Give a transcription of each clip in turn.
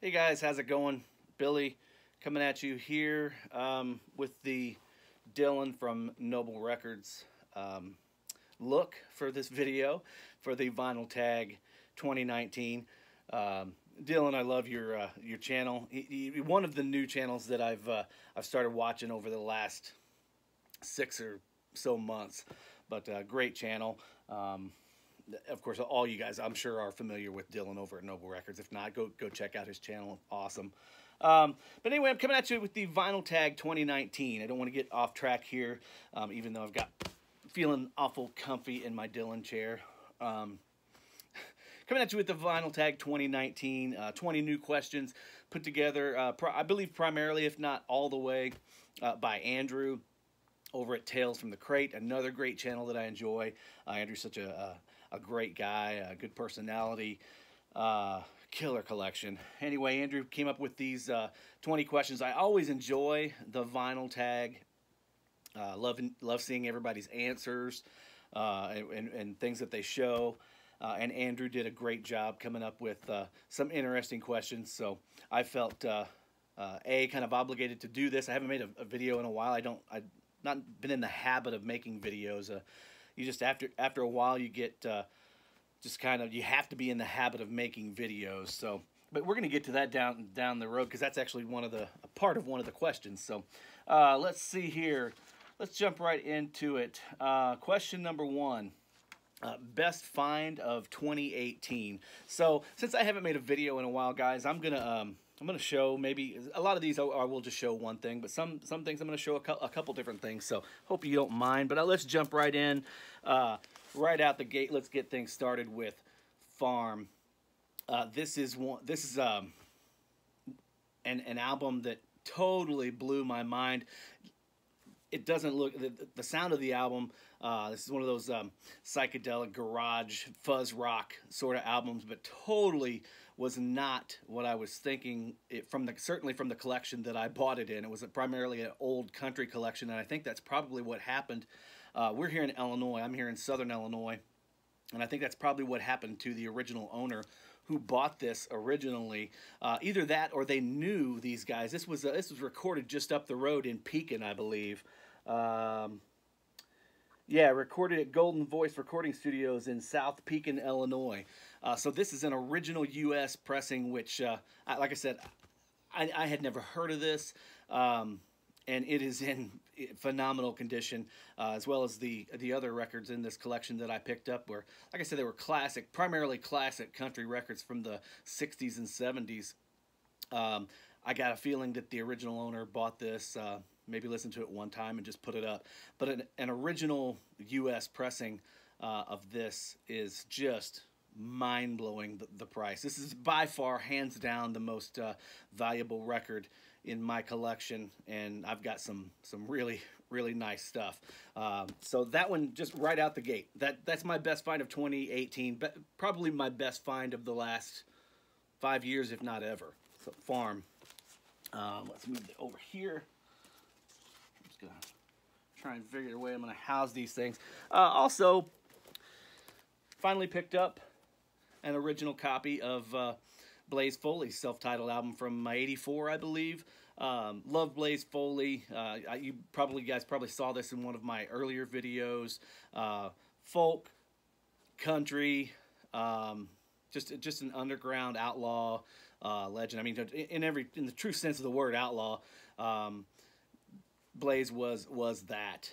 Hey guys, how's it going? Billy coming at you here with the Dylan from Noble Records look for this video for the Vinyl Tag 2019. Dylan, I love your channel. One of the new channels that I've started watching over the last 6 or so months, but great channel. Of course, all you guys, I'm sure, are familiar with Dylan over at Noble Records. If not, go check out his channel. Awesome. But anyway, I'm coming at you with the Vinyl Tag 2019. I don't want to get off track here, even though I've got feeling awful comfy in my Dylan chair. Coming at you with the Vinyl Tag 2019, 20 new questions put together, I believe primarily, if not all the way, by Andrew over at Tales from the Crate, another great channel that I enjoy. Andrew's such a great guy, a good personality, killer collection. Anyway, Andrew came up with these 20 questions. I always enjoy the Vinyl Tag. Love seeing everybody's answers and things that they show. And Andrew did a great job coming up with some interesting questions. So I felt kind of obligated to do this. I haven't made a video in a while. I've not been in the habit of making videos. You just after a while you get just kind of, you have to be in the habit of making videos. So, but we're gonna get to that down the road, because that's actually a part of one of the questions. So let's see here. Let's jump right into it. Question number one. Best find of 2018. So since I haven't made a video in a while, guys, I'm gonna show, maybe a lot of these I will just show one thing, but some things I'm gonna show a couple different things. So hope you don't mind. But let's jump right in, right out the gate. Let's get things started with Farm. This is an album that totally blew my mind. It doesn't look, the sound of the album, this is one of those psychedelic garage fuzz rock sort of albums, but totally was not what I was thinking certainly from the collection that I bought it in. It was primarily an old country collection, and I think that's probably what happened. We're here in Illinois. I'm here in Southern Illinois, and I think that's probably what happened to the original owner who bought this originally. Either that, or they knew these guys. This was recorded just up the road in Pekin, I believe. Yeah, recorded at Golden Voice Recording Studios in South Pekin, Illinois. So this is an original U.S. pressing, which, like I said, I had never heard of this, and it is in phenomenal condition, as well as the other records in this collection that I picked up, where, like I said, they were primarily classic country records from the 60s and 70s. I got a feeling that the original owner bought this, maybe listened to it one time and just put it up. But an original U.S. pressing of this is just mind-blowing, the price. This is by far, hands down, the most valuable record in my collection, and I've got some really, really nice stuff. So that one, just right out the gate, that's my best find of 2018, but probably my best find of the last 5 years, if not ever. So Farm. Let's move it over here. I'm just gonna try and figure a way I'm gonna house these things. Also, finally picked up an original copy of Blaze Foley's self-titled album from '84, I believe. Love Blaze Foley. You guys probably saw this in one of my earlier videos. Folk, country, just an underground outlaw legend. I mean, in the true sense of the word outlaw, Blaze was that,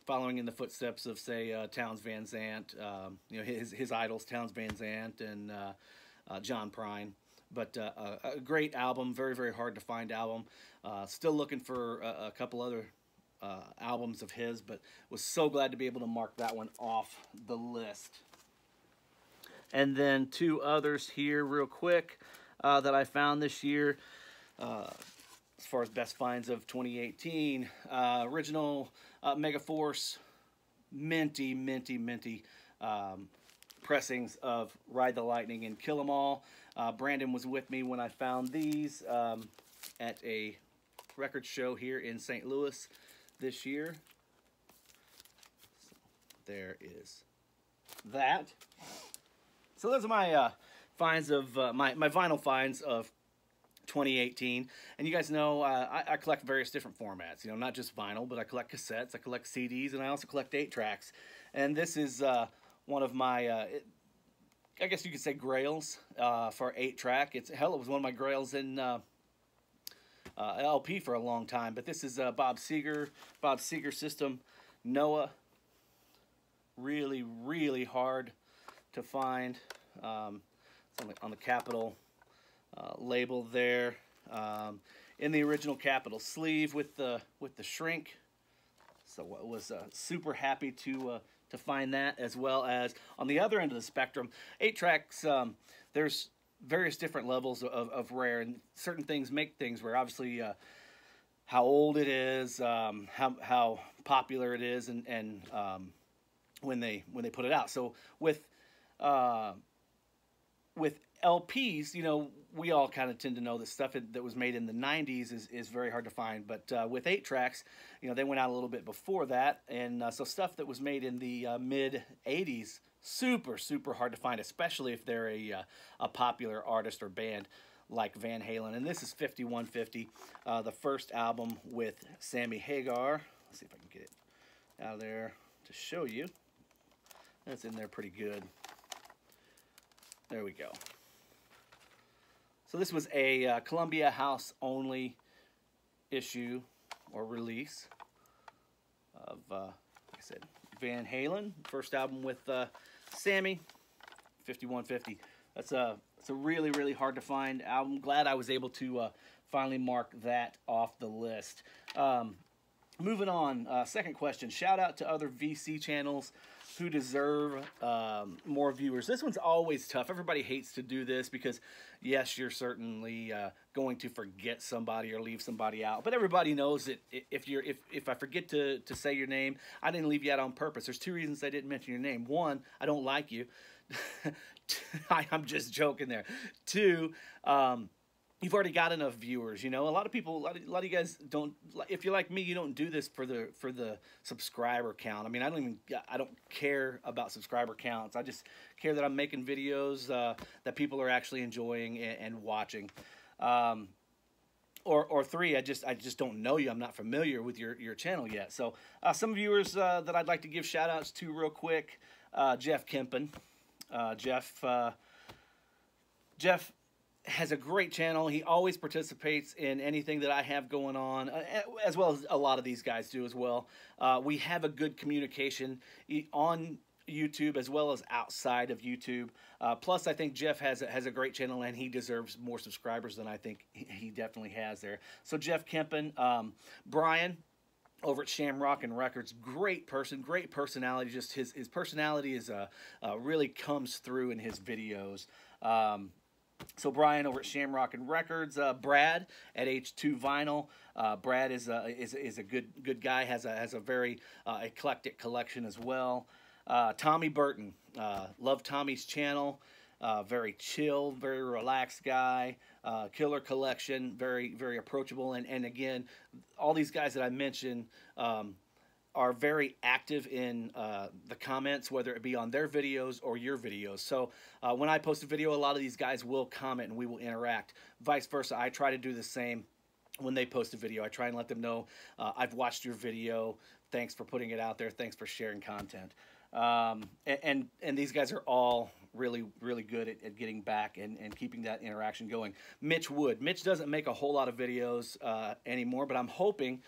following in the footsteps of, say, Townes Van Zandt, his idols, Townes Van Zandt and John Prine. But a great album, very, very hard to find album. Still looking for a couple other albums of his, but was so glad to be able to mark that one off the list. And then two others here real quick that I found this year. As far as best finds of 2018, original Megaforce minty pressings of Ride the Lightning and Kill 'Em All. Brandon was with me when I found these at a record show here in St. Louis this year. So there is that. So those are my finds of my vinyl finds of 2018. And you guys know I collect various different formats, you know, not just vinyl, but I collect cassettes, I collect CDs, and I also collect 8-tracks. And this is one of my, I guess you could say, grails for 8-track. It was one of my grails in LP for a long time. But this is Bob's Seger system, Noah. Really, really hard to find. It's on the Capitol label there, in the original Capitol sleeve with the shrink. So I was super happy to find that, as well as on the other end of the spectrum, 8-tracks. There's various different levels of rare, and certain things make things rare. Obviously, how old it is, how popular it is, and when they put it out. So with LPs, you know, we all kind of tend to know that stuff that was made in the 90s is very hard to find. But with 8-tracks, you know, they went out a little bit before that. And so stuff that was made in the mid-80s, super, super hard to find, especially if they're a popular artist or band like Van Halen. And this is 5150, the first album with Sammy Hagar. Let's see if I can get it out of there to show you. That's in there pretty good. There we go. So this was a Columbia House only issue or release of, like I said, Van Halen, first album with Sammy, 5150. It's a really, really hard to find album. Glad I was able to finally mark that off the list. Moving on, second question. Shout out to other VC channels who deserve more viewers. This one's always tough. Everybody hates to do this because, yes, you're certainly going to forget somebody or leave somebody out. But everybody knows that if I forget to say your name, I didn't leave you out on purpose. There's two reasons I didn't mention your name. One, I don't like you. I'm just joking there. Two, you've already got enough viewers. You know, a lot of people, a lot of you guys don't. If you're like me, you don't do this for the subscriber count. I mean, I don't care about subscriber counts. I just care that I'm making videos that people are actually enjoying and watching. Or three, I just don't know you. I'm not familiar with your channel yet. So some viewers that I'd like to give shout outs to real quick. Jeff Kempen. Jeff has a great channel. He always participates in anything that I have going on, as well as a lot of these guys do as well. We have a good communication on YouTube as well as outside of YouTube. Plus, I think Jeff has a great channel, and he deserves more subscribers than I think he definitely has there. So Jeff Kempen, Brian over at Shamrock and Records, great person, great personality. Just his personality is really comes through in his videos. So Brian over at Shamrock and Records, Brad at H2 Vinyl. Brad is a good guy. Has a very eclectic collection as well. Tommy Burton, love Tommy's channel. Very chill, very relaxed guy. Killer collection, very approachable. And again, all these guys that I mentioned are very active in the comments, whether it be on their videos or your videos. So when I post a video, a lot of these guys will comment and we will interact. Vice versa, I try to do the same when they post a video. I try and let them know, I've watched your video. Thanks for putting it out there. Thanks for sharing content. And these guys are all really good at getting back and keeping that interaction going. Mitch Wood. Mitch doesn't make a whole lot of videos anymore, but I'm hoping,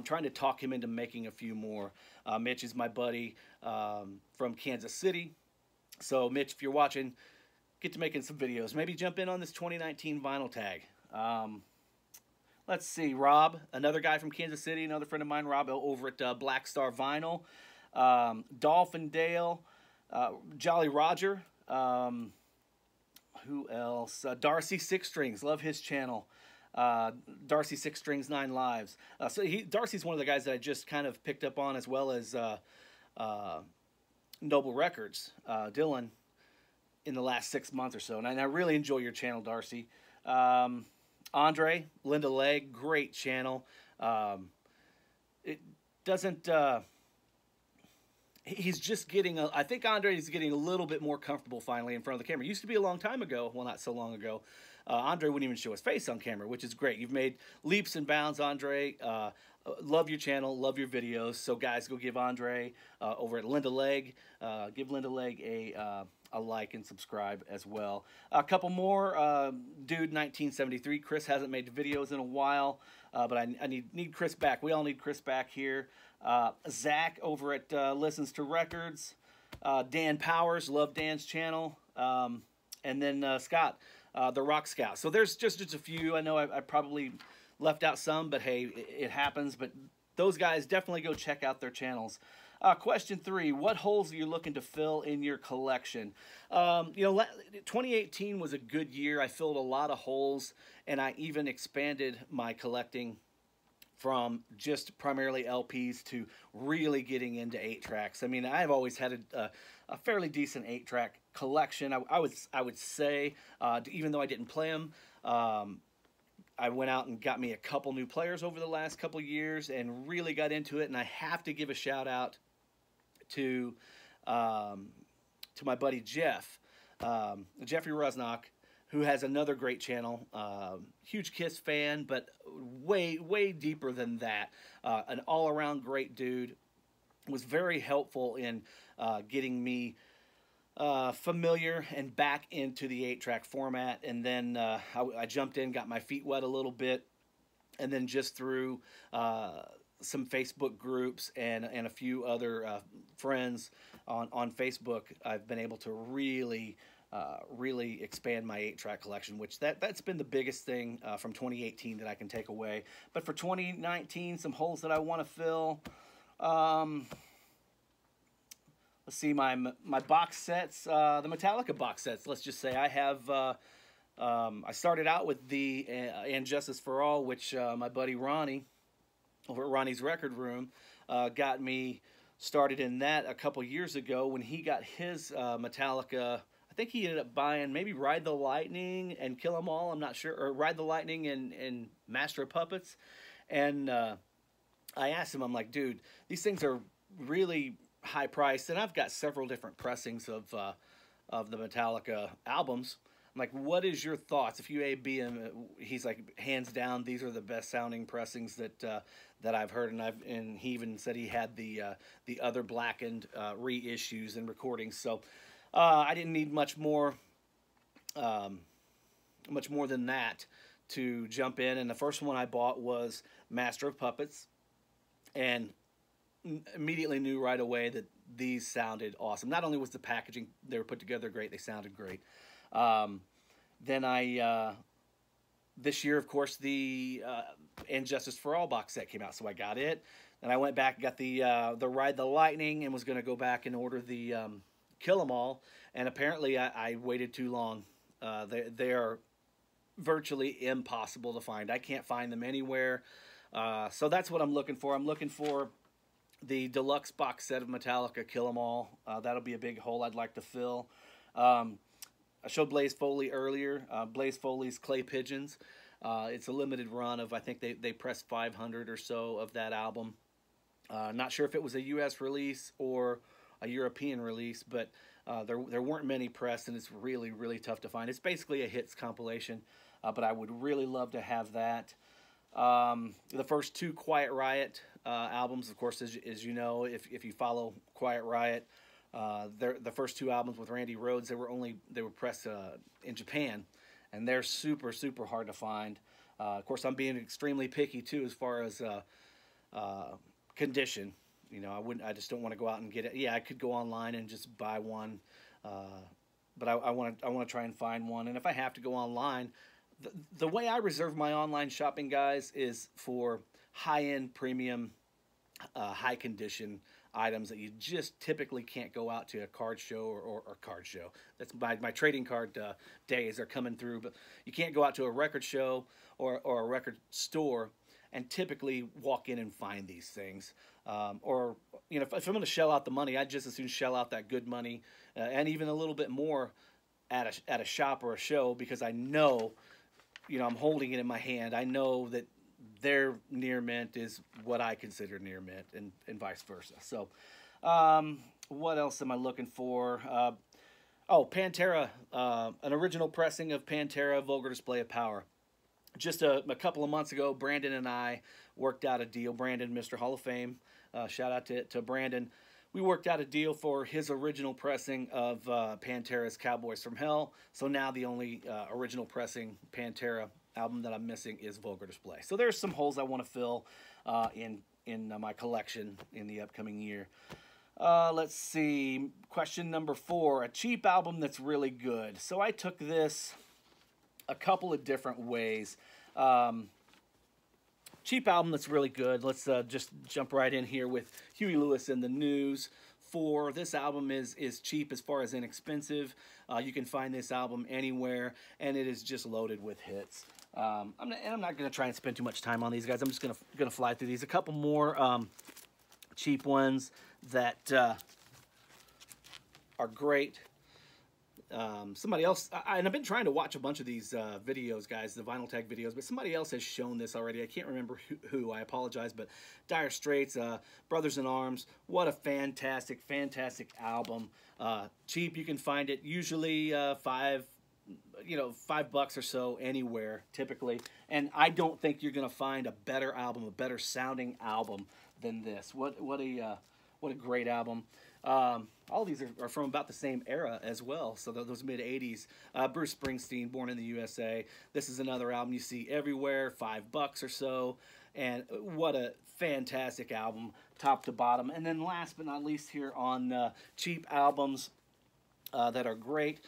trying to talk him into making a few more. Mitch is my buddy from Kansas City. So Mitch, if you're watching, get to making some videos. Maybe jump in on this 2019 vinyl tag. Let's see, Rob, another guy from Kansas City, another friend of mine, Rob over at Black Star Vinyl. Dolphin Dale, Jolly Roger, who else? Darcy Six Strings, love his channel. Darcy Six Strings 9 Lives. So Darcy's one of the guys that I just kind of picked up on, as well as Noble Records, Dylan, in the last 6 months or so. And I really enjoy your channel, Darcy. Andre, Linda Legg, great channel. It doesn't... he's just getting, I think Andre is getting a little bit more comfortable finally in front of the camera. It used to be a long time ago, well, not so long ago, Andre wouldn't even show his face on camera, which is great. You've made leaps and bounds, Andre. Love your channel, love your videos. So guys, go give Andre over at Linda Leg. Give Linda Leg a like and subscribe as well. A couple more. Dude 1973. Chris hasn't made videos in a while, but I need Chris back. We all need Chris back here. Zach over at Listens to Records. Dan Powers, love Dan's channel. And then Scott, the Rock Scout. So there's just a few. I know I probably left out some, but hey, it happens. But those guys, definitely go check out their channels. Question 3, what holes are you looking to fill in your collection? 2018 was a good year. I filled a lot of holes, and I even expanded my collecting from just primarily LPs to really getting into 8-tracks. I mean, I've always had a fairly decent 8-track collection. I would say, even though I didn't play them, I went out and got me a couple new players over the last couple years and really got into it. And I have to give a shout out to my buddy Jeff, Jeffrey Rusnock, who has another great channel. Huge Kiss fan, but way deeper than that. An all-around great dude. Was very helpful in getting me familiar and back into the 8-track format. And then I jumped in, got my feet wet a little bit, and then just through some Facebook groups and a few other friends on Facebook, I've been able to really expand my 8-track collection, which that's been the biggest thing from 2018 that I can take away. But for 2019, some holes that I want to fill. Let's see, my box sets, the Metallica box sets. Let's just say I have. I started out with the And Justice for All, which my buddy Ronnie over at Ronnie's Record Room got me started in that a couple years ago when he got his Metallica. I think he ended up buying maybe Ride the Lightning and Kill 'Em All. I'm not sure, or Ride the Lightning and Master of Puppets. And I asked him, I'm like, dude, these things are really high priced, and I've got several different pressings of the Metallica albums. I'm like, what is your thoughts? If you A/B him, he's like, hands down, these are the best sounding pressings that I've heard, and he even said he had the other blackened reissues and recordings. So I didn't need much more than that to jump in. And the first one I bought was Master of Puppets, and immediately knew right away that these sounded awesome. Not only was the packaging, they were put together great, they sounded great. Then this year, of course, the And Justice for All box set came out, so I got it. Then I went back and got the Ride the Lightning, and was going to go back and order the Kill 'Em All, and apparently I waited too long. They are virtually impossible to find. I can't find them anywhere. So that's what I'm looking for. I'm looking for the deluxe box set of Metallica Kill 'Em All. That'll be a big hole I'd like to fill. I showed Blaze Foley earlier. Blaze Foley's Clay Pigeons. It's a limited run of, I think they pressed 500 or so of that album. Not sure if it was a U.S. release or a European release, but there weren't many pressed, and it's really tough to find. It's basically a hits compilation, but I would really love to have that. The first 2 Quiet Riot albums, of course, as you know, if you follow Quiet Riot, the first 2 albums with Randy Rhoads, they were pressed in Japan, and they're super hard to find. Of course, I'm being extremely picky too as far as condition. You know, I just don't want to go out and get it. Yeah, I could go online and just buy one, but I want to try and find one. And if I have to go online, the way I reserve my online shopping, guys, is for high-end, premium, high-condition items that you just typically can't go out to a card show or card show. That's my trading card days are coming through, but you can't go out to a record show or a record store and typically walk in and find these things. Or, you know, if I'm going to shell out the money, I'd just as soon shell out that good money and even a little bit more at a shop or a show, because I know, you know, I'm holding it in my hand. I know that their near mint is what I consider near mint, and vice versa. So What else am I looking for? Oh, Pantera, an original pressing of Pantera, Vulgar Display of Power. Just a couple of months ago, Brandon and I worked out a deal. Brandon, Mr. Hall of Fame, shout out to Brandon. We worked out a deal for his original pressing of Pantera's Cowboys from Hell. So now the only original pressing Pantera album that I'm missing is Vulgar Display. So there's some holes I want to fill in my collection in the upcoming year. Let's see. Question number 4. A cheap album that's really good. So I took this a couple of different ways. Cheap album that's really good. Let's just jump right in here with Huey Lewis and the News. This album is cheap as far as inexpensive. You can find this album anywhere, and it is just loaded with hits. I'm not going to try and spend too much time on these guys. I'm just going to fly through these. A couple more cheap ones that are great. Somebody else, and I've been trying to watch a bunch of these videos, guys, the Vinyl Tag videos, but somebody else has shown this already. I can't remember who. I apologize, but Dire Straits, Brothers in Arms, what a fantastic, fantastic album. Cheap, you can find it usually $5 or so anywhere, typically. And I don't think you're going to find a better album, a better sounding album than this. What a great album. All these are from about the same era as well, so those mid-'80s. Bruce Springsteen, Born in the USA. This is another album you see everywhere, $5 or so, and what a fantastic album, top to bottom. And then last but not least here on cheap albums that are great.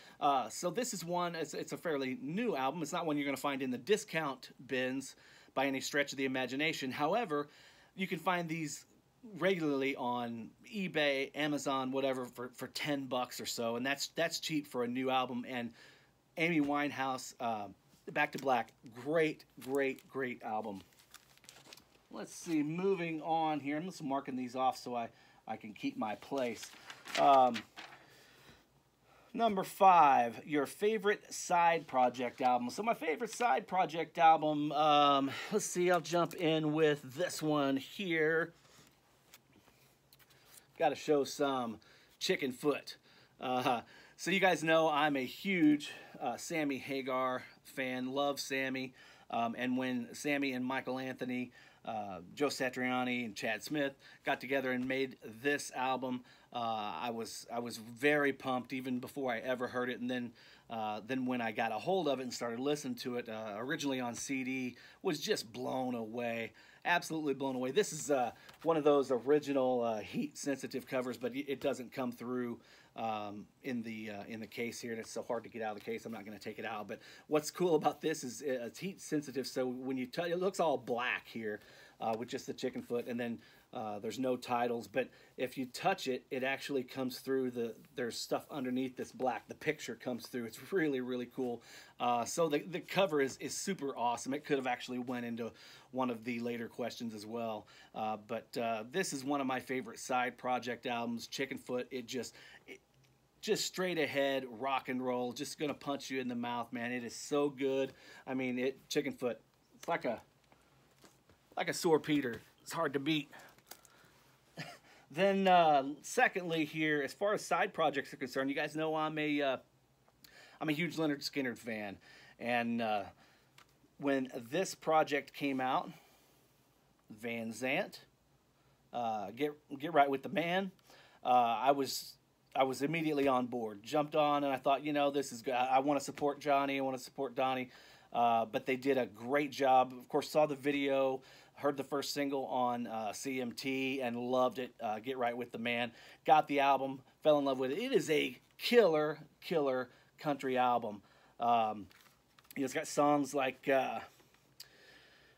So this is one, it's a fairly new album. It's not one you're going to find in the discount bins by any stretch of the imagination. However, you can find these regularly on eBay, Amazon, whatever, for $10 or so, and that's cheap for a new album. And Amy Winehouse, Back to Black, great album. Let's see, moving on here. I'm just marking these off so I can keep my place. Number 5, your favorite side project album. So my favorite side project album, let's see, I'll jump in with this one here. Got to show some Chicken Foot. So you guys know I'm a huge Sammy Hagar fan. Love Sammy. And when Sammy and Michael Anthony, Joe Satriani and Chad Smith got together and made this album, I was very pumped even before I ever heard it. And then when I got a hold of it and started listening to it, originally on CD, was just blown away. Absolutely blown away. This is one of those original heat-sensitive covers, but it doesn't come through in the case here, and it's so hard to get out of the case. I'm not going to take it out. But what's cool about this is it's heat-sensitive, so when you touch it, looks all black here with just the chicken foot, and then there's no titles. But if you touch it, it actually comes through. There's stuff underneath this black. The picture comes through. It's really cool. So the cover is super awesome. It could have actually went into one of the later questions as well. But this is one of my favorite side project albums, Chicken Foot. It just straight ahead rock and roll, just gonna punch you in the mouth, man. It is so good. I mean, Chicken Foot, it's like a sore Peter. It's hard to beat. Then secondly here, as far as side projects are concerned, you guys know I'm a huge Lynyrd Skynyrd fan, and when this project came out, Van Zant, Get Right with the Man, I was immediately on board, jumped on, and I thought, this is good. I want to support Johnny, I want to support Donnie, but they did a great job. Of course, saw the video, heard the first single on CMT, and loved it. Get Right with the Man. Got the album, fell in love with it. It is a killer country album. It's got songs like,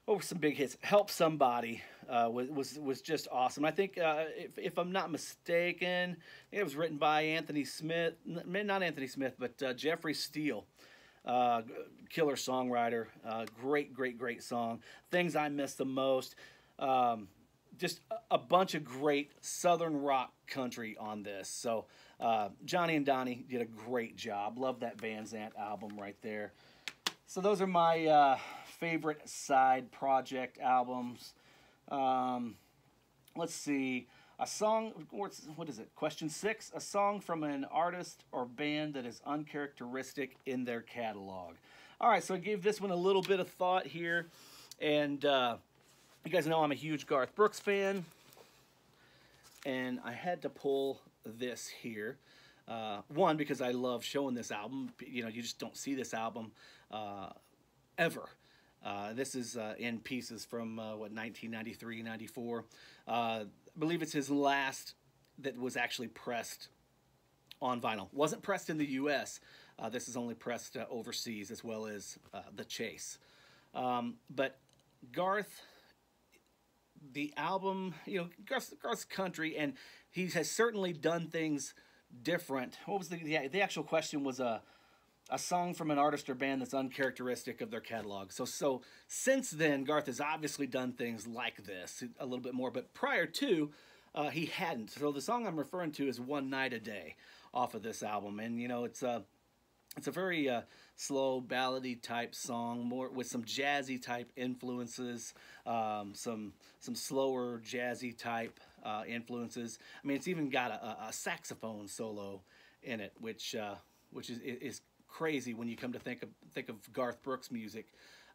what were some big hits? Help Somebody was just awesome. I think, if I'm not mistaken, it was written by Anthony Smith, not Anthony Smith, but Jeffrey Steele. Killer songwriter, great song. Things I Miss the Most, just a bunch of great Southern rock country on this. So Johnny and Donnie did a great job. Love that Van Zant album right there. So those are my favorite side project albums. Let's see. A song, what is it? Question 6, a song from an artist or band that is uncharacteristic in their catalog. All right, so I gave this one a little bit of thought here, and you guys know I'm a huge Garth Brooks fan, and I had to pull this here. One, because I love showing this album. You know, you just don't see this album ever. This is in pieces from, 1993, 94. I believe it's his last that was actually pressed on vinyl. Wasn't pressed in the U.S. This is only pressed overseas, as well as The Chase. But Garth, the album, you know, Garth's country, and he has certainly done things different. What was the actual question was a song from an artist or band that's uncharacteristic of their catalog. So since then, Garth has obviously done things like this a little bit more, but prior to, he hadn't. So the song I'm referring to is One Night a Day off of this album, and you know, it's a very slow ballady type song, more with some jazzy type influences, some slower jazzy type influences. I mean, it's even got a saxophone solo in it, which is crazy when you come to think of Garth Brooks music.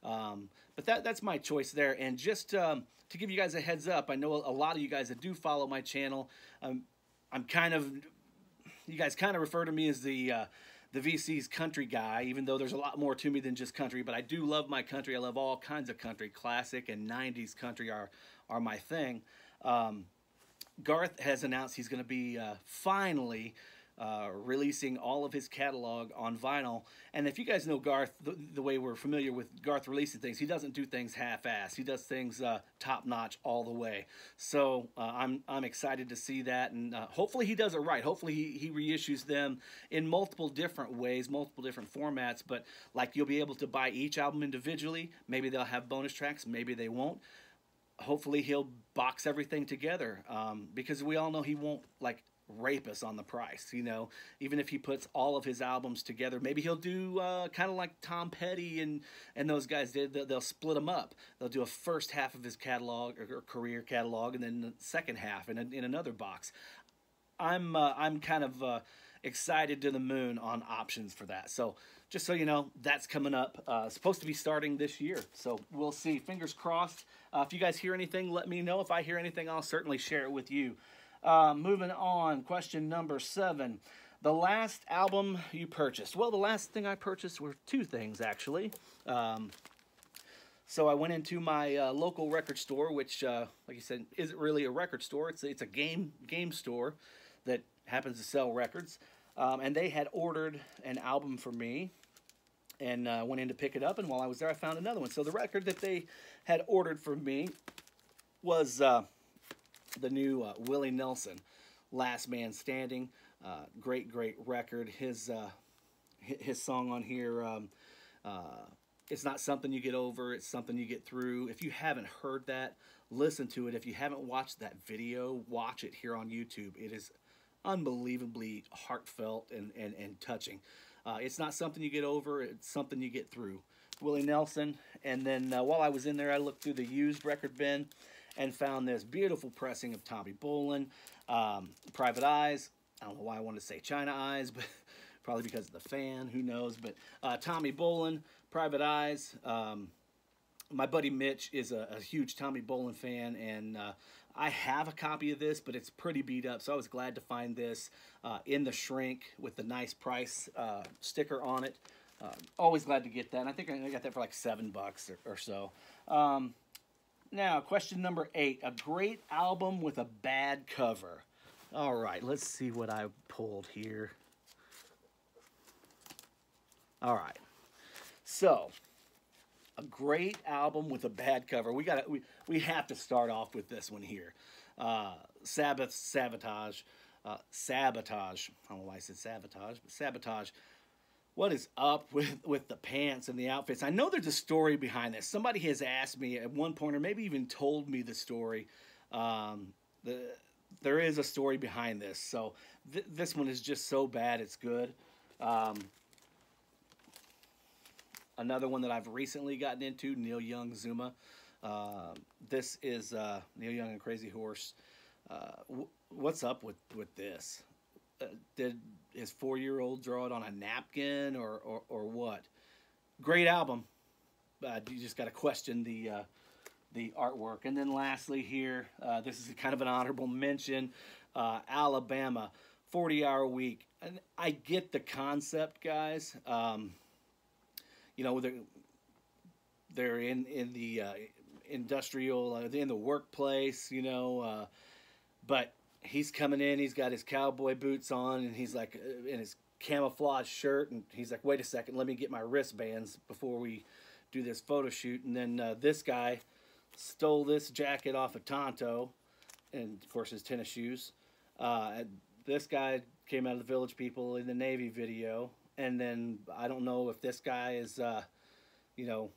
But that's my choice there. And just to give you guys a heads up, I know a lot of you guys that do follow my channel, you guys kind of refer to me as the VC's country guy, even though there's a lot more to me than just country. But I do love my country. I love all kinds of country. Classic and 90s country are my thing. Garth has announced he's going to be finally releasing all of his catalog on vinyl. And if you guys know Garth, the way we're familiar with Garth releasing things, he doesn't do things half-assed. He does things top-notch all the way. So I'm excited to see that, and hopefully he does it right. Hopefully he reissues them in multiple different ways, multiple different formats. But like, you'll be able to buy each album individually. Maybe they'll have bonus tracks. Maybe they won't. Hopefully he'll box everything together, because we all know he won't like rape us on the price. You know, even if he puts all of his albums together, maybe he'll do kind of like Tom Petty and those guys did. They'll split them up. They'll do a first half of his catalog or career catalog, and then the second half in another box. I'm kind of excited to the moon on options for that. So just so you know, that's coming up. Supposed to be starting this year, so we'll see. Fingers crossed. If you guys hear anything, let me know. If I hear anything, I'll certainly share it with you. Moving on, question number 7. The last album you purchased. Well, the last thing I purchased were 2 things, actually. So I went into my local record store, which, like you said, isn't really a record store. It's a game store that happens to sell records. And they had ordered an album for me, and went in to pick it up, and while I was there, I found another one. So the record that they had ordered for me was the new Willie Nelson, Last Man Standing. Great record. His song on here, it's not something you get over, it's something you get through. If you haven't heard that, listen to it. If you haven't watched that video, watch it here on YouTube. It is unbelievably heartfelt and touching. It's not something you get over, it's something you get through. Willie Nelson. And then while I was in there, I looked through the used record bin and found this beautiful pressing of Tommy Bolin, Private Eyes. I don't know why I wanted to say China Eyes, but probably because of the fan, who knows. But Tommy Bolin, Private Eyes. My buddy Mitch is a huge Tommy Bolin fan, and I have a copy of this, but it's pretty beat up, so I was glad to find this in the shrink with the nice price sticker on it. Always glad to get that, and I think I got that for like $7 or so. Now, question number 8, a great album with a bad cover. All right, let's see what I pulled here. All right, so a great album with a bad cover. We have to start off with this one here. Sabotage. Sabotage. I don't know why I said sabotage, but Sabotage. What is up with the pants and the outfits? I know there's a story behind this. Somebody has asked me at one point, or maybe even told me the story. There is a story behind this. So this one is just so bad it's good. Another one that I've recently gotten into, Neil Young, Zuma. This is Neil Young and Crazy Horse. What's up with this? Did his 4-year-old draw it on a napkin or what? Great album. You just got to question the artwork. And then lastly here, this is kind of an honorable mention, Alabama, 40-hour week. And I get the concept, guys. You know, they're in the industrial, in the workplace, you know, but he's coming in, he's got his cowboy boots on, and he's like in his camouflage shirt, and he's like, wait a second, let me get my wristbands before we do this photo shoot. And then this guy stole this jacket off of Tonto, and of course his tennis shoes. This guy came out of the Village People in the Navy video, and then I don't know if this guy is, you know,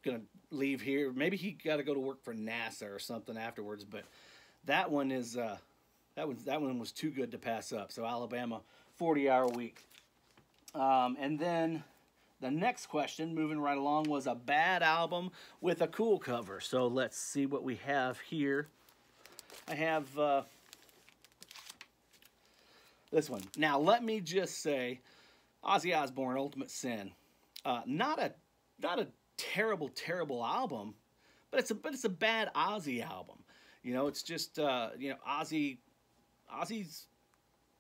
gonna leave here. Maybe he got to go to work for NASA or something afterwards. But that one is that one was too good to pass up. So Alabama, 40-hour week. And then the next question, moving right along, was a bad album with a cool cover. So let's see what we have here. I have this one. Now let me just say, Ozzy Osbourne, Ultimate Sin. Not a terrible album, but it's a bad Ozzy album. You know, it's just you know, Ozzy's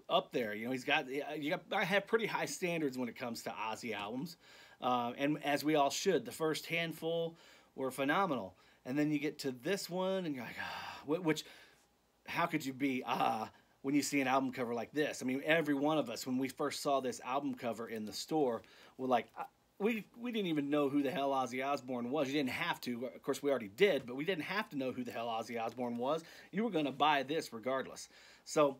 up there. You know, I have pretty high standards when it comes to Ozzy albums, and as we all should. The first handful were phenomenal, and then you get to this one, and you're like, which, how could you be when you see an album cover like this? I mean, every one of us, when we first saw this album cover in the store, were like, we didn't even know who the hell Ozzy Osbourne was. You didn't have to. Of course, we already did, but we didn't have to know who the hell Ozzy Osbourne was. You were going to buy this regardless. So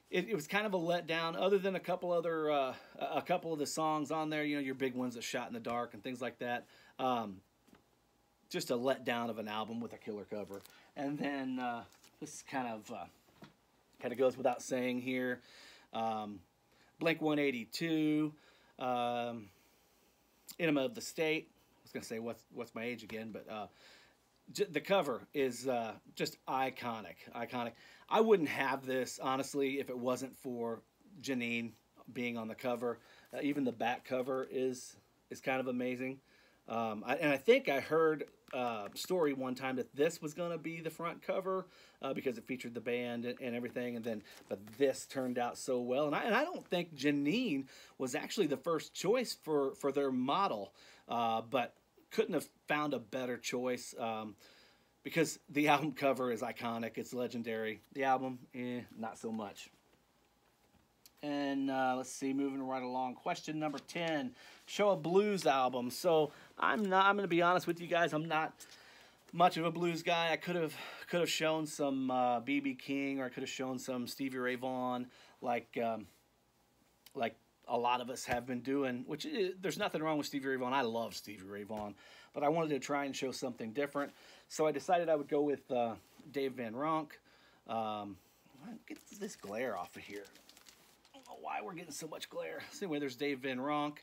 it was kind of a letdown, other than a couple of the songs on there, you know, your big ones that Shot in the Dark and things like that. Just a letdown of an album with a killer cover. And then this kind of goes without saying here. Blink 182, Enema of the State. I was gonna say what's my age again, but the cover is just iconic. I wouldn't have this, honestly, if it wasn't for Janine being on the cover. Even the back cover is kind of amazing. And I think I heard a story one time that this was going to be the front cover because it featured the band and everything, but this turned out so well. And I don't think Janine was actually the first choice for their model, but couldn't have found a better choice because the album cover is iconic. It's legendary. The album, not so much. And let's see, moving right along. Question number 10, show a blues album. So I'm going to be honest with you guys. I'm not much of a blues guy. I could have shown some B.B. King, or I could have shown some Stevie Ray Vaughan, like a lot of us have been doing. Which there's nothing wrong with Stevie Ray Vaughan. I love Stevie Ray Vaughan, but I wanted to try and show something different. So I decided I would go with Dave Van Ronk. Get this glare off of here. Why we're getting so much glare. So anyway, there's Dave Van Ronk.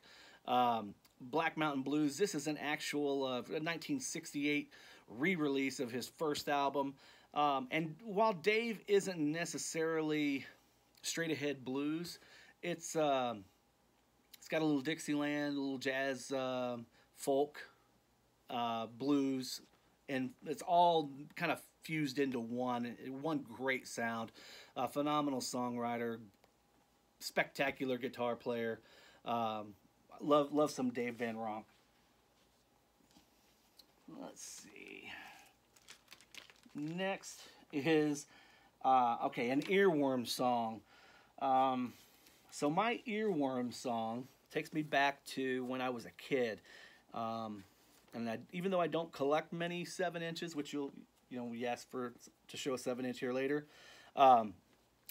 Black Mountain Blues. This is an actual 1968 re-release of his first album. And while Dave isn't necessarily straight ahead blues, it's got a little Dixieland, a little jazz, folk, blues, and it's all kind of fused into one great sound. Phenomenal songwriter, spectacular guitar player. Love some Dave Van Ronk. Let's see. Next is okay, an Earworm song. So my Earworm song takes me back to when I was a kid, and even though I don't collect many 7-inches, which we asked to show a 7-inch here later, I'm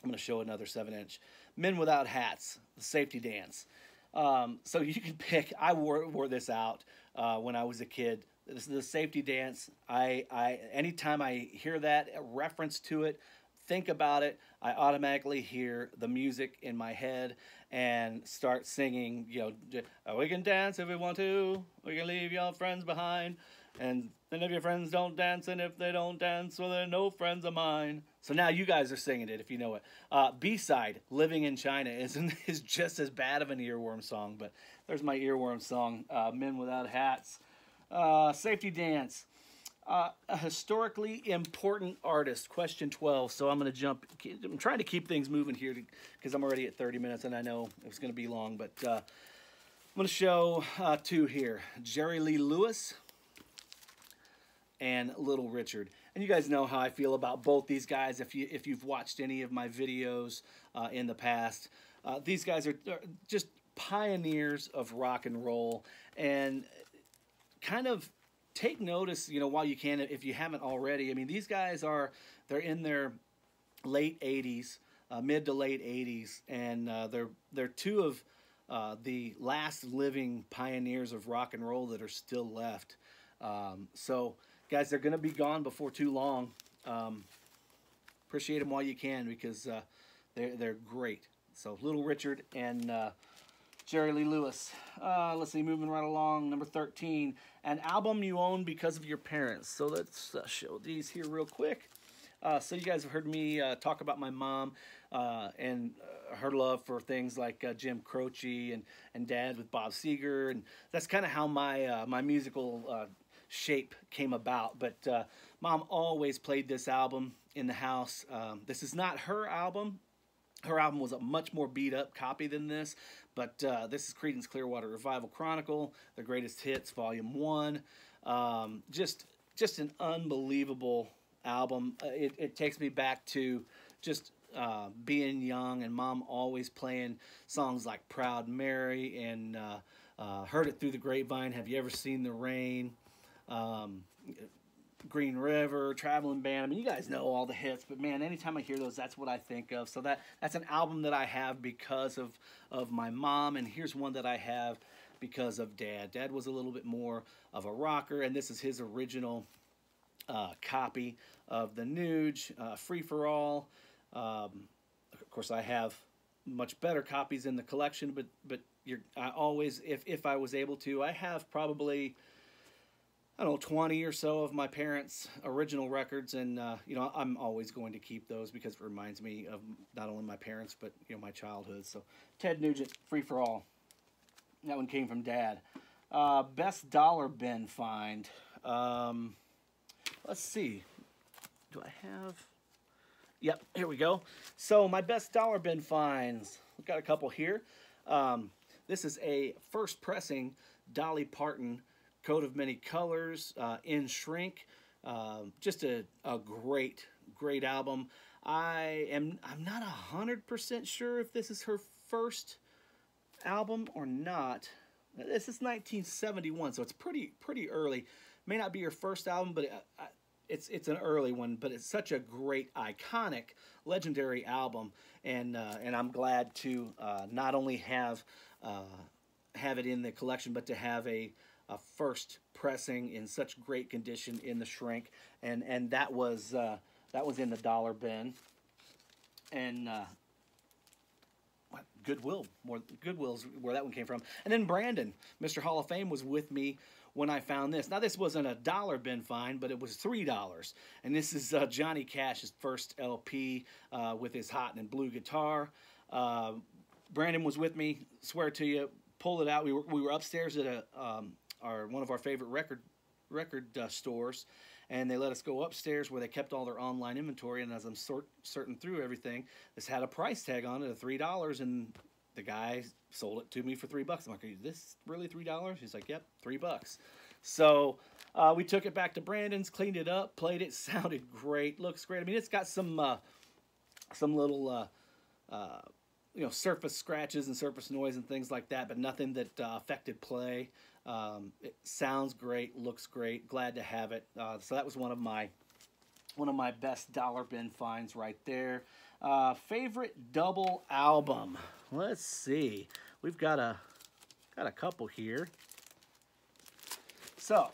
going to show another 7-inch. Men Without Hats, the Safety Dance. So you can pick. I wore this out when I was a kid. This is the Safety Dance. Anytime I hear that reference to it, think about it, I automatically hear the music in my head and start singing. We can dance if we want to. We can leave your friends behind. And if your friends don't dance, and if they don't dance, well, they're no friends of mine. So now you guys are singing it if you know it. B-side, Living in China, is just as bad of an Earworm song, but there's my Earworm song, Men Without Hats. Safety Dance. A historically important artist, question 12. So I'm going to jump. I'm trying to keep things moving here because I'm already at 30 minutes and I know it's going to be long. But I'm going to show two here. Jerry Lee Lewis and Little Richard. And you guys know how I feel about both these guys if you've watched any of my videos in the past. These guys are just pioneers of rock and roll, and kind of take notice, you know, while you can, if you haven't already. I mean, these guys they're in their late 80s, mid to late 80s, and they're two of the last living pioneers of rock and roll that are still left. So, guys, they're going to be gone before too long. Appreciate them while you can, because they're great. So, Little Richard and Jerry Lee Lewis. Let's see, moving right along. Number 13, an album you own because of your parents. So let's show these here real quick. So you guys have heard me talk about my mom and her love for things like Jim Croce and Dad with Bob Seger, and that's kind of how my my musical shape came about. But Mom always played this album in the house. This is not her album. Her album was a much more beat-up copy than this, but this is Creedence Clearwater Revival Chronicle, The Greatest Hits, Volume 1. Just an unbelievable album. It takes me back to just being young, and Mom always playing songs like Proud Mary and Heard It Through the Grapevine, Have You Ever Seen the Rain, Green River, Traveling Band. I mean, you guys know all the hits, but man, anytime I hear those, that's what I think of. So that's an album that I have because of my mom, and here's one that I have because of Dad. Dad was a little bit more of a rocker, and this is his original copy of the Nuge, Free for All. Of course, I have much better copies in the collection, but I always, if I was able to, I have probably, I don't know, 20 or so of my parents' original records, and you know, I'm always going to keep those because it reminds me of not only my parents, but you know, my childhood. So Ted Nugent, Free for All. That one came from Dad. Best dollar bin find. Let's see. Do I have? Yep, here we go. So my best dollar bin finds. We've got a couple here. This is a first pressing Dolly Parton, Coat of Many Colors, in shrink. Just a great album. I'm not 100% sure if this is her first album or not. This is 1971, so it's pretty early. May not be her first album, but it's an early one. But it's such a great, iconic, legendary album, and I'm glad to not only have it in the collection, but to have a first pressing in such great condition in the shrink, and that was in the dollar bin, and Goodwill's where that one came from. And then Brandon, Mr. Hall of Fame, was with me when I found this. Now this wasn't a dollar bin find, but it was $3, and this is Johnny Cash's first LP with his Hot and Blue guitar. Brandon was with me, swear to you, pulled it out. We were upstairs at one of our favorite record stores, and they let us go upstairs where they kept all their online inventory. And as I'm sorting through everything, this had a price tag on it of $3, and the guy sold it to me for $3. I'm like, is this really $3? He's like, yep, $3. So we took it back to Brandon's, cleaned it up, played it, sounded great, looks great. I mean, it's got some little you know, surface scratches and surface noise and things like that, but nothing that affected play. It sounds great, looks great. Glad to have it. So that was one of my best dollar bin finds right there. Favorite double album. Let's see. We've got a couple here. So,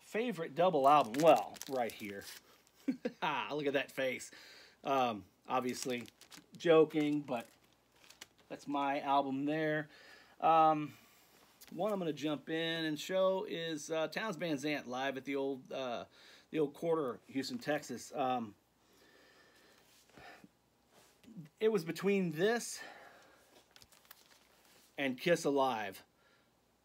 favorite double album. Well, right here. Look at that face. Obviously joking, but that's my album there. one I'm going to jump in and show is Townes Van Zandt live at the old Quarter, Houston, Texas. It was between this and Kiss Alive,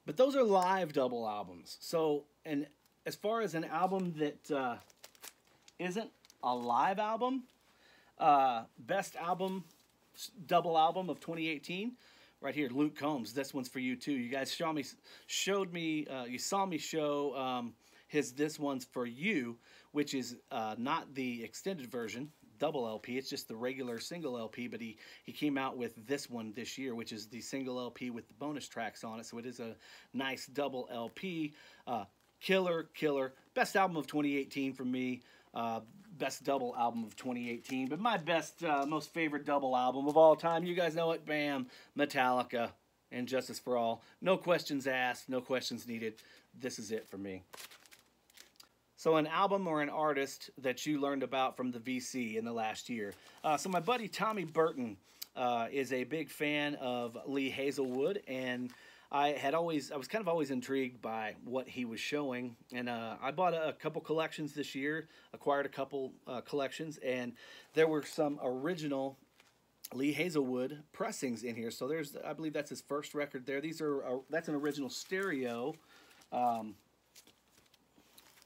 but those are live double albums. So, and as far as an album that isn't a live album, best album, double album of 2018, right here, Luke Combs. This one's for you too. You guys showed me, you saw me show his This One's For You, which is not the extended version, double LP. It's just the regular single LP, but he came out with this one this year, which is the single LP with the bonus tracks on it. So it is a nice double LP. Killer. Best album of 2018 for me. Best double album of 2018. But my best, most favorite double album of all time, you guys know it, bam, Metallica and Justice for All. No questions asked, no questions needed. This is it for me. So an album or an artist that you learned about from the VC in the last year. So my buddy Tommy Burton is a big fan of Lee Hazelwood, and I was kind of always intrigued by what he was showing, and I bought a couple collections this year, acquired a couple collections, and there were some original Lee Hazelwood pressings in here. So there's, I believe that's his first record there. These are that's an original stereo.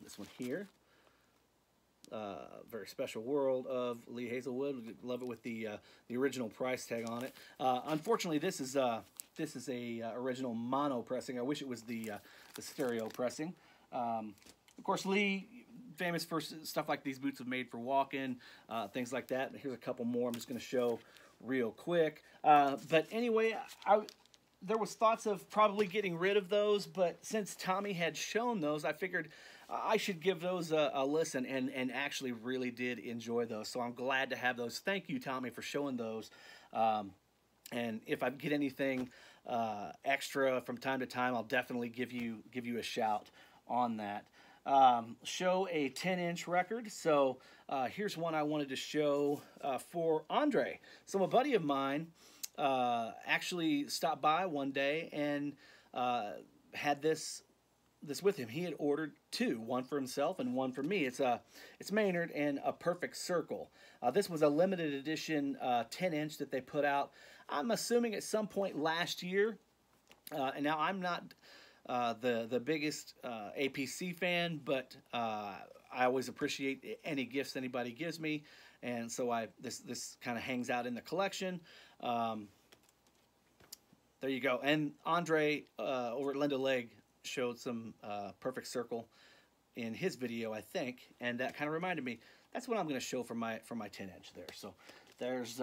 This one here, very special world of Lee Hazelwood. Love it with the original price tag on it. Unfortunately, this is a original mono pressing. I wish it was the stereo pressing. Of course, Lee, famous for stuff like These Boots Have Made for Walking, things like that. Here's a couple more I'm just going to show real quick. But anyway, there was thoughts of probably getting rid of those, but since Tommy had shown those, I figured I should give those a listen, and actually really did enjoy those. So I'm glad to have those. Thank you, Tommy, for showing those. And if I get anything extra from time to time, I'll definitely give you a shout on that. Show a 10-inch record. So here's one I wanted to show for Andre. So a buddy of mine actually stopped by one day and had this with him. He had ordered two, one for himself and one for me. It's Maynard and a Perfect Circle. This was a limited edition 10-inch that they put out, I'm assuming at some point last year. And now I'm not the biggest APC fan, but I always appreciate any gifts anybody gives me, and so this kind of hangs out in the collection. There you go. And Andre over at Linda Leg showed some Perfect Circle in his video, I think, and that kind of reminded me. That's what I'm going to show for my 10-inch there. So there's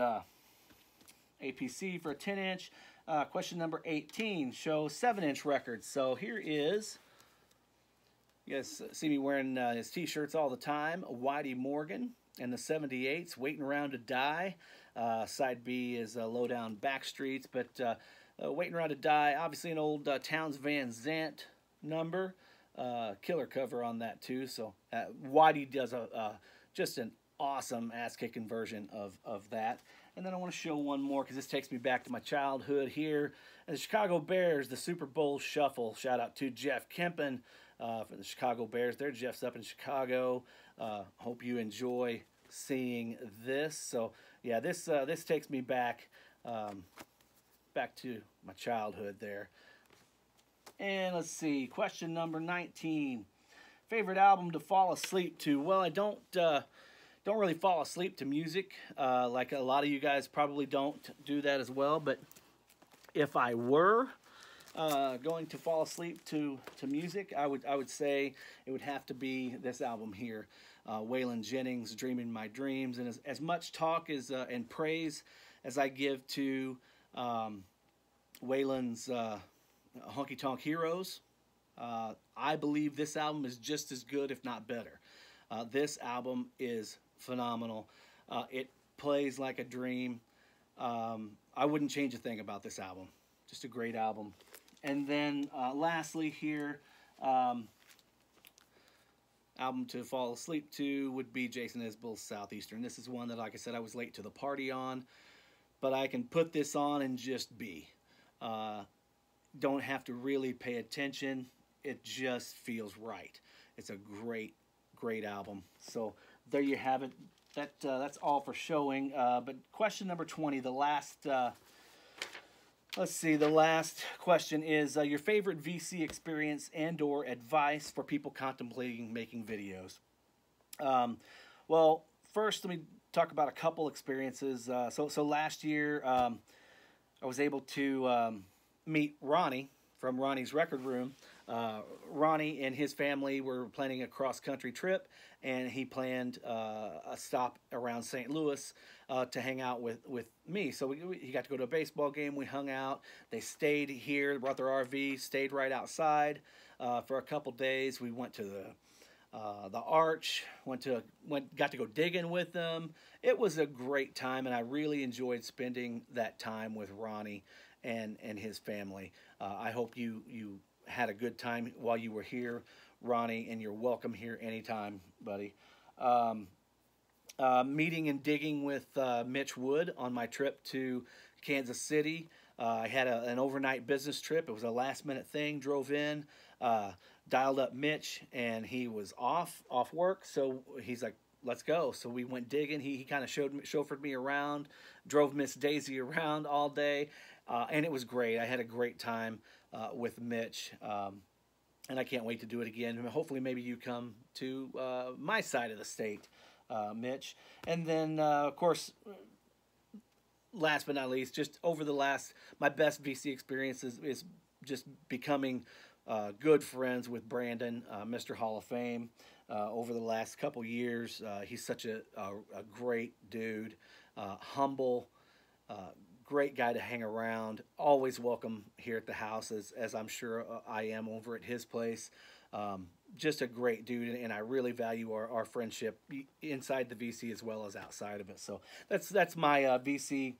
APC for a 10-inch. Question number 18, show 7-inch records. So here is, you guys see me wearing his t-shirts all the time, Whitey Morgan and the 78s, Waiting Around to Die. Side B is Low Down Backstreets, but Waiting Around to Die, obviously an old Townes Van Zandt number. Killer cover on that too. So Whitey does just an awesome ass-kicking version of that. And then I want to show one more because this takes me back to my childhood here. And the Chicago Bears, the Super Bowl Shuffle. Shout out to Jeff Kempen for the Chicago Bears. There, Jeff's up in Chicago. Hope you enjoy seeing this. So yeah, this takes me back to my childhood there. And let's see, question number 19. Favorite album to fall asleep to? Well, I don't really fall asleep to music, like a lot of you guys probably don't do that as well. But if I were going to fall asleep to music, I would say it would have to be this album here, Waylon Jennings, Dreaming My Dreams. And as much talk as and praise as I give to Waylon's Honky Tonk Heroes, I believe this album is just as good, if not better. This album is phenomenal. It plays like a dream. I wouldn't change a thing about this album. Just a great album. And then lastly here, album to fall asleep to would be Jason Isbell's Southeastern. This is one that, like I said, I was late to the party on, but I can put this on and just be. don't have to really pay attention. It just feels right. It's a great album. So there you have it. That's all for showing. But question number 20, the last. Let's see. The last question is your favorite VC experience and/or advice for people contemplating making videos. Well, first let me talk about a couple experiences. So last year I was able to meet Ronnie from Ronnie's Record Room. Ronnie and his family were planning a cross-country trip, and he planned a stop around St. Louis to hang out with me. So he got to go to a baseball game. We hung out. They stayed here, brought their RV, stayed right outside for a couple days. We went to the Arch, got to go digging with them. It was a great time, and I really enjoyed spending that time with Ronnie and his family. I hope you had a good time while you were here, Ronnie, and you're welcome here anytime, buddy. Meeting and digging with Mitch Wood on my trip to Kansas City. I had an overnight business trip. It was a last-minute thing. Drove in, dialed up Mitch, and he was off work. So he's like, "Let's go." So we went digging. He kind of chauffeured me around, drove Miss Daisy around all day, and it was great. I had a great time with Mitch, and I can't wait to do it again. Hopefully, maybe you come to my side of the state, Mitch. And then, of course, last but not least, just over the my best VC experience is just becoming good friends with Brandon, Mr. Hall of Fame, over the last couple years. He's such a great dude, humble, great guy to hang around. Always welcome here at the house, as I'm sure I am over at his place. Just a great dude, and I really value our friendship inside the VC as well as outside of it. So that's my VC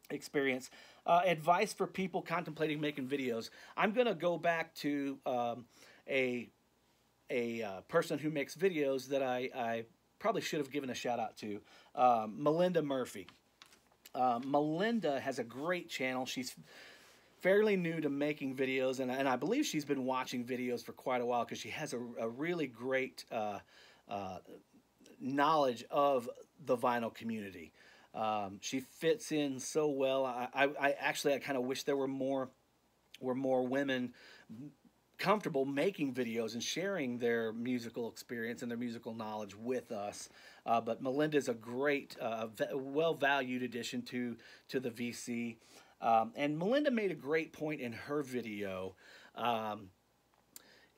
experience. Advice for people contemplating making videos. I'm gonna go back to a person who makes videos that I probably should have given a shout out to, Melinda Murphy. Melinda has a great channel. She's fairly new to making videos, and I believe she's been watching videos for quite a while because she has a really great knowledge of the vinyl community. She fits in so well. I actually kind of wish there were more women comfortable making videos and sharing their musical experience and their musical knowledge with us. But Melinda is a great, well-valued addition to the VC. And Melinda made a great point in her video.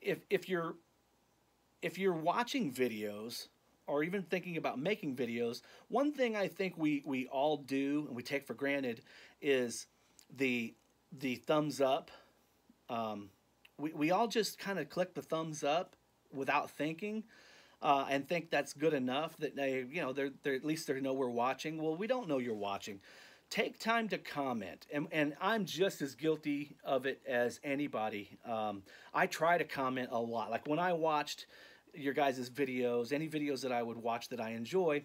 If you're watching videos or even thinking about making videos, one thing I think we all do and we take for granted is the thumbs up. We all just kind of click the thumbs up without thinking, and think that's good enough, that they're at least they know we're watching. Well, we don't know you're watching. Take time to comment, and I'm just as guilty of it as anybody. I try to comment a lot. Like when I watched your guys' videos, any videos that I would watch that I enjoy,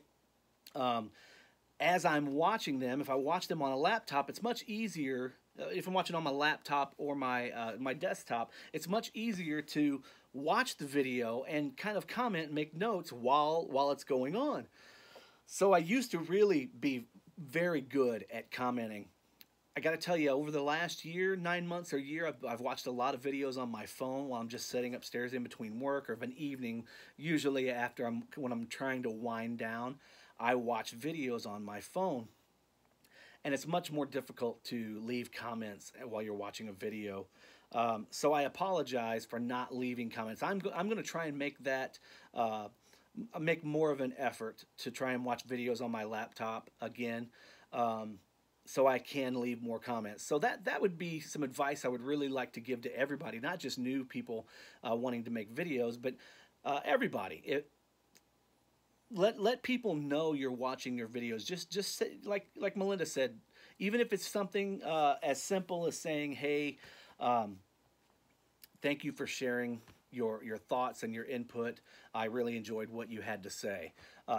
as I'm watching them, if I watch them on a laptop, it's much easier. If I'm watching on my laptop or my desktop, it's much easier to watch the video and kind of comment and make notes while it's going on. So I used to really be very good at commenting. I got to tell you, over the last year, 9 months or year, I've watched a lot of videos on my phone while I'm just sitting upstairs in between work, or of an evening, usually when I'm trying to wind down. I watch videos on my phone. And it's much more difficult to leave comments while you're watching a video. So I apologize for not leaving comments. I'm going to try and make that, make more of an effort to try and watch videos on my laptop again, so I can leave more comments. So that would be some advice I would really like to give to everybody, not just new people wanting to make videos, but everybody. Let people know you're watching your videos. Just say, like Melinda said, even if it's something as simple as saying, "Hey, thank you for sharing your thoughts and your input. I really enjoyed what you had to say."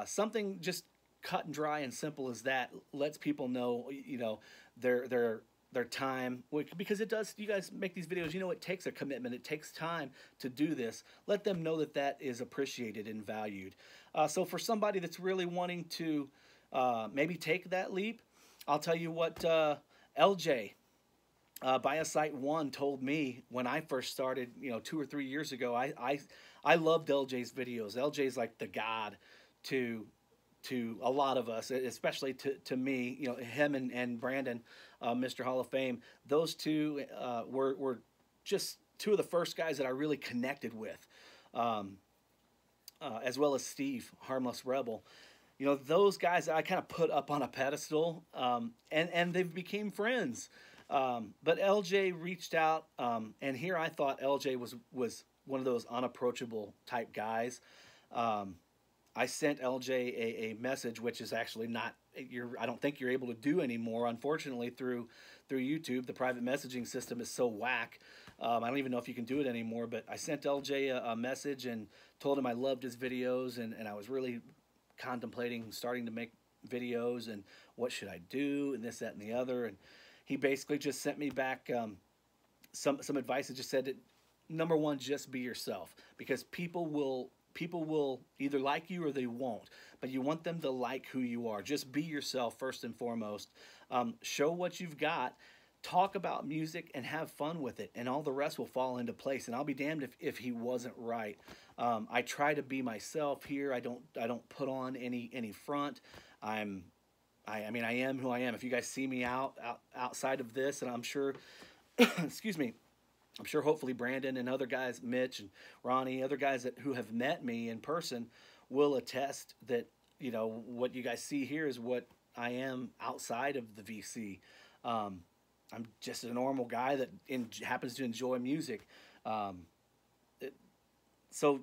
Something just cut and dry and simple as that lets people know, they're their time, because it does. You guys make these videos, you know, it takes a commitment, it takes time to do this. Let them know that that is appreciated and valued. So for somebody that's really wanting to maybe take that leap, I'll tell you what LJ, Biosite One, told me when I first started, you know, 2 or 3 years ago. I loved LJ's videos. LJ's like the god to a lot of us, especially to me. You know, him and Brandon, Mr. Hall of Fame. Those two were just two of the first guys that I really connected with, as well as Steve, Harmless Rebel. You know, those guys I kind of put up on a pedestal, and they've became friends. But LJ reached out, and here I thought LJ was one of those unapproachable type guys. I sent LJ a message, which is actually not, I don't think you're able to do anymore, unfortunately, through YouTube. The private messaging system is so whack. I don't even know if you can do it anymore, but I sent LJ a message and told him I loved his videos, and I was really contemplating starting to make videos, and what should I do, and this, that, and the other. And he basically just sent me back some advice and just said that, number one, just be yourself, because people will either like you or they won't, but you want them to like who you are. Just be yourself first and foremost. Show what you've got, talk about music, and have fun with it, and all the rest will fall into place. And I'll be damned if he wasn't right. I try to be myself here. I don't put on any front. I mean, I am who I am. If you guys see me outside of this, and I'm sure, excuse me, I'm sure hopefully Brandon and other guys, Mitch and Ronnie, other guys who have met me in person will attest that, you know, what you guys see here is what I am outside of the VC. I'm just a normal guy that happens to enjoy music. So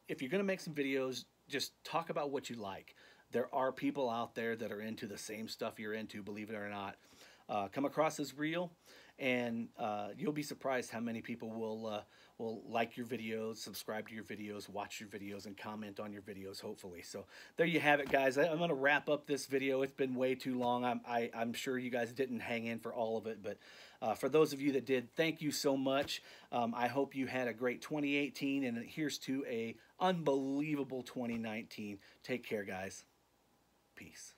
if you're going to make some videos, just talk about what you like. There are people out there that are into the same stuff you're into, believe it or not. Come across as real, and you'll be surprised how many people will like your videos, subscribe to your videos, watch your videos, and comment on your videos, hopefully. So there you have it, guys. I'm going to wrap up this video. It's been way too long. I'm sure you guys didn't hang in for all of it, but for those of you that did, thank you so much. I hope you had a great 2018, and here's to a unbelievable 2019. Take care, guys. Peace.